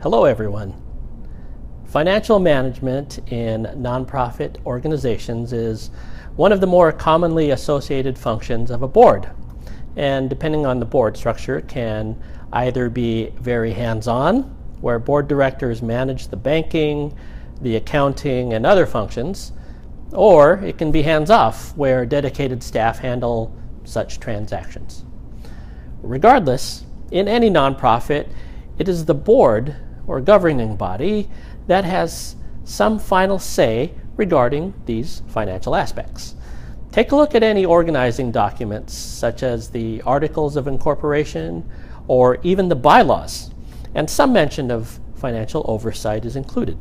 Hello everyone. Financial management in nonprofit organizations is one of the more commonly associated functions of a board. And depending on the board structure, it can either be very hands-on, where board directors manage the banking, the accounting, and other functions, or it can be hands-off, where dedicated staff handle such transactions. Regardless, in any nonprofit, it is the board or governing body that has some final say regarding these financial aspects. Take a look at any organizing documents, such as the Articles of Incorporation or even the bylaws, and some mention of financial oversight is included.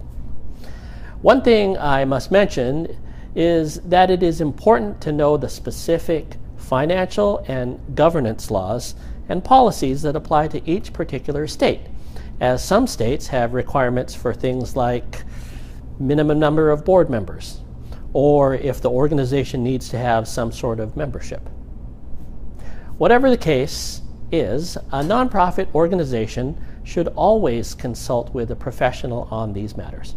One thing I must mention is that it is important to know the specific financial and governance laws and policies that apply to each particular state, as some states have requirements for things like minimum number of board members, or if the organization needs to have some sort of membership. Whatever the case is, a nonprofit organization should always consult with a professional on these matters.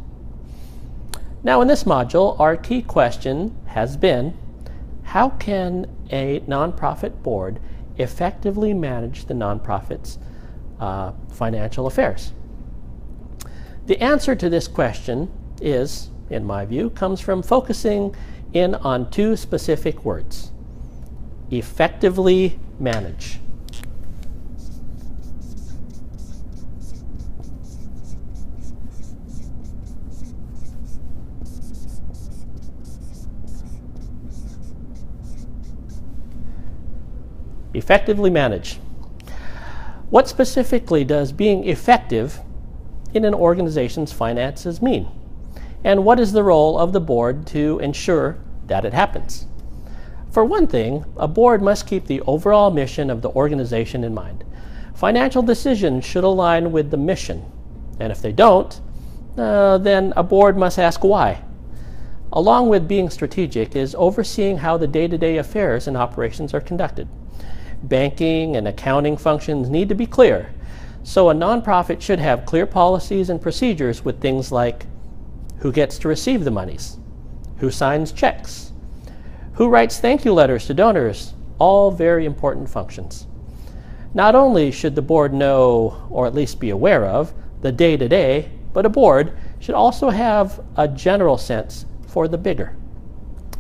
Now, in this module, our key question has been, how can a nonprofit board effectively manage the nonprofit's financial affairs? The answer to this question is, in my view, comes from focusing in on two specific words: effectively manage. Effectively manage. What specifically does being effective in an organization's finances mean? And what is the role of the board to ensure that it happens? For one thing, a board must keep the overall mission of the organization in mind. Financial decisions should align with the mission, and if they don't, then a board must ask why. Along with being strategic is overseeing how the day-to-day affairs and operations are conducted. Banking and accounting functions need to be clear, so a nonprofit should have clear policies and procedures with things like who gets to receive the monies, who signs checks, who writes thank you letters to donors, all very important functions. Not only should the board know, or at least be aware of, the day-to-day, but a board should also have a general sense for the bigger.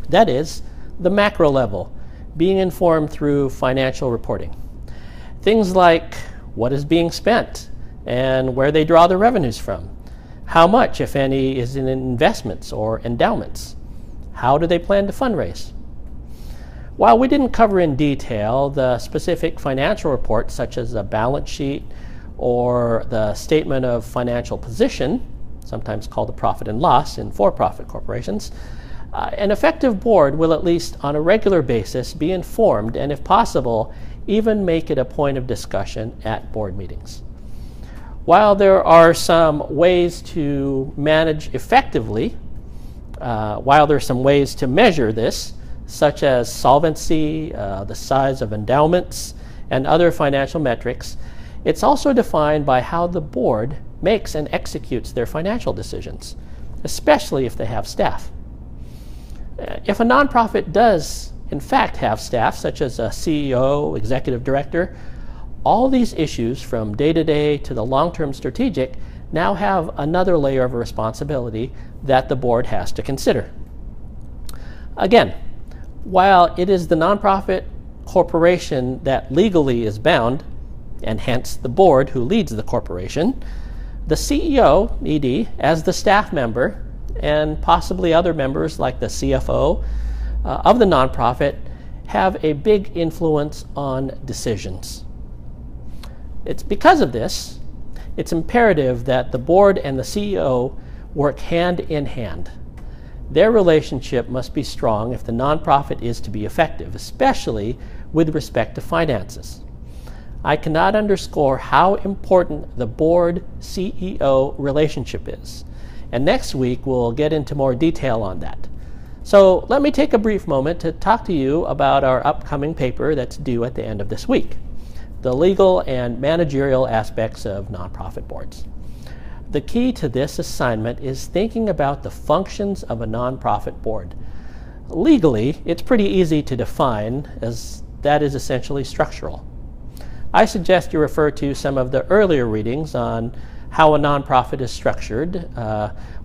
That is, the macro level, being informed through financial reporting. Things like what is being spent and where they draw their revenues from, how much, if any, is in investments or endowments, how do they plan to fundraise. While we didn't cover in detail the specific financial reports such as a balance sheet or the statement of financial position, sometimes called the profit and loss in for-profit corporations, an effective board will, at least on a regular basis, be informed and, if possible, even make it a point of discussion at board meetings. While there are some ways to manage effectively, while there are some ways to measure this, such as solvency, the size of endowments, and other financial metrics, it's also defined by how the board makes and executes their financial decisions, especially if they have staff. If a nonprofit does, in fact, have staff, such as a CEO, executive director, all these issues from day-to-day to the long-term strategic now have another layer of responsibility that the board has to consider. Again, while it is the nonprofit corporation that legally is bound, and hence the board who leads the corporation, the CEO, ED, as the staff member, and possibly other members like the CFO of the nonprofit, have a big influence on decisions. It's because of this, it's imperative that the board and the CEO work hand in hand. Their relationship must be strong if the nonprofit is to be effective, especially with respect to finances. I cannot underscore how important the board-CEO relationship is. And next week, we'll get into more detail on that. So let me take a brief moment to talk to you about our upcoming paper that's due at the end of this week, the legal and managerial aspects of nonprofit boards. The key to this assignment is thinking about the functions of a nonprofit board. Legally, it's pretty easy to define, as that is essentially structural. I suggest you refer to some of the earlier readings on how a nonprofit is structured,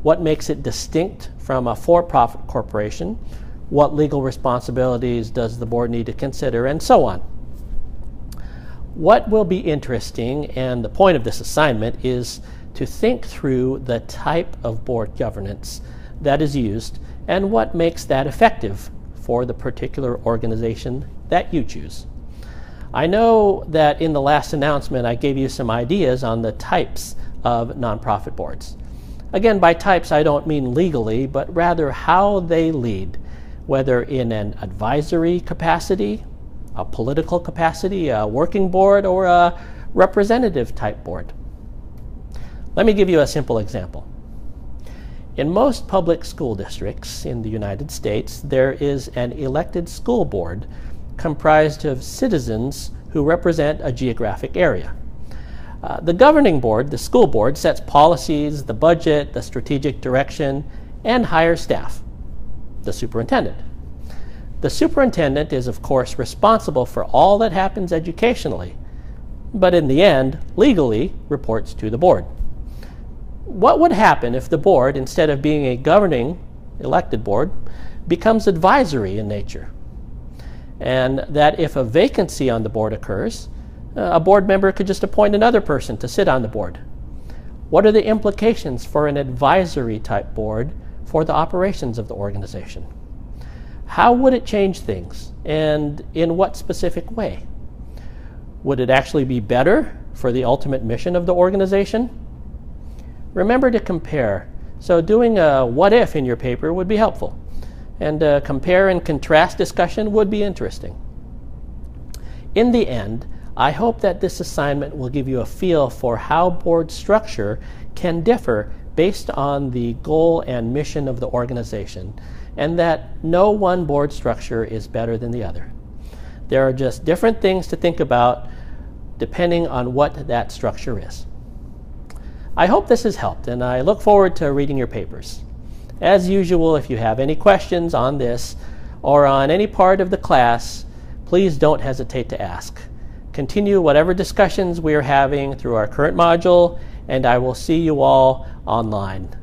what makes it distinct from a for-profit corporation, what legal responsibilities does the board need to consider, and so on. What will be interesting, and the point of this assignment, is to think through the type of board governance that is used and what makes that effective for the particular organization that you choose. I know that in the last announcement I gave you some ideas on the types of nonprofit boards. Again, by types I don't mean legally, but rather how they lead, whether in an advisory capacity, a political capacity, a working board, or a representative type board. Let me give you a simple example. In most public school districts in the United States, there is an elected school board comprised of citizens who represent a geographic area. The governing board, the school board, sets policies, the budget, the strategic direction, and hires staff, the superintendent. The superintendent is, of course, responsible for all that happens educationally, but in the end, legally, reports to the board. What would happen if the board, instead of being a governing elected board, becomes advisory in nature? And that if a vacancy on the board occurs, a board member could just appoint another person to sit on the board. What are the implications for an advisory type board for the operations of the organization? How would it change things, and in what specific way? Would it actually be better for the ultimate mission of the organization? Remember to compare. So doing a what if in your paper would be helpful, and a compare and contrast discussion would be interesting. In the end, I hope that this assignment will give you a feel for how board structure can differ based on the goal and mission of the organization, and that no one board structure is better than the other. There are just different things to think about depending on what that structure is. I hope this has helped, and I look forward to reading your papers. As usual, if you have any questions on this or on any part of the class, please don't hesitate to ask. Continue whatever discussions we are having through our current module, and I will see you all online.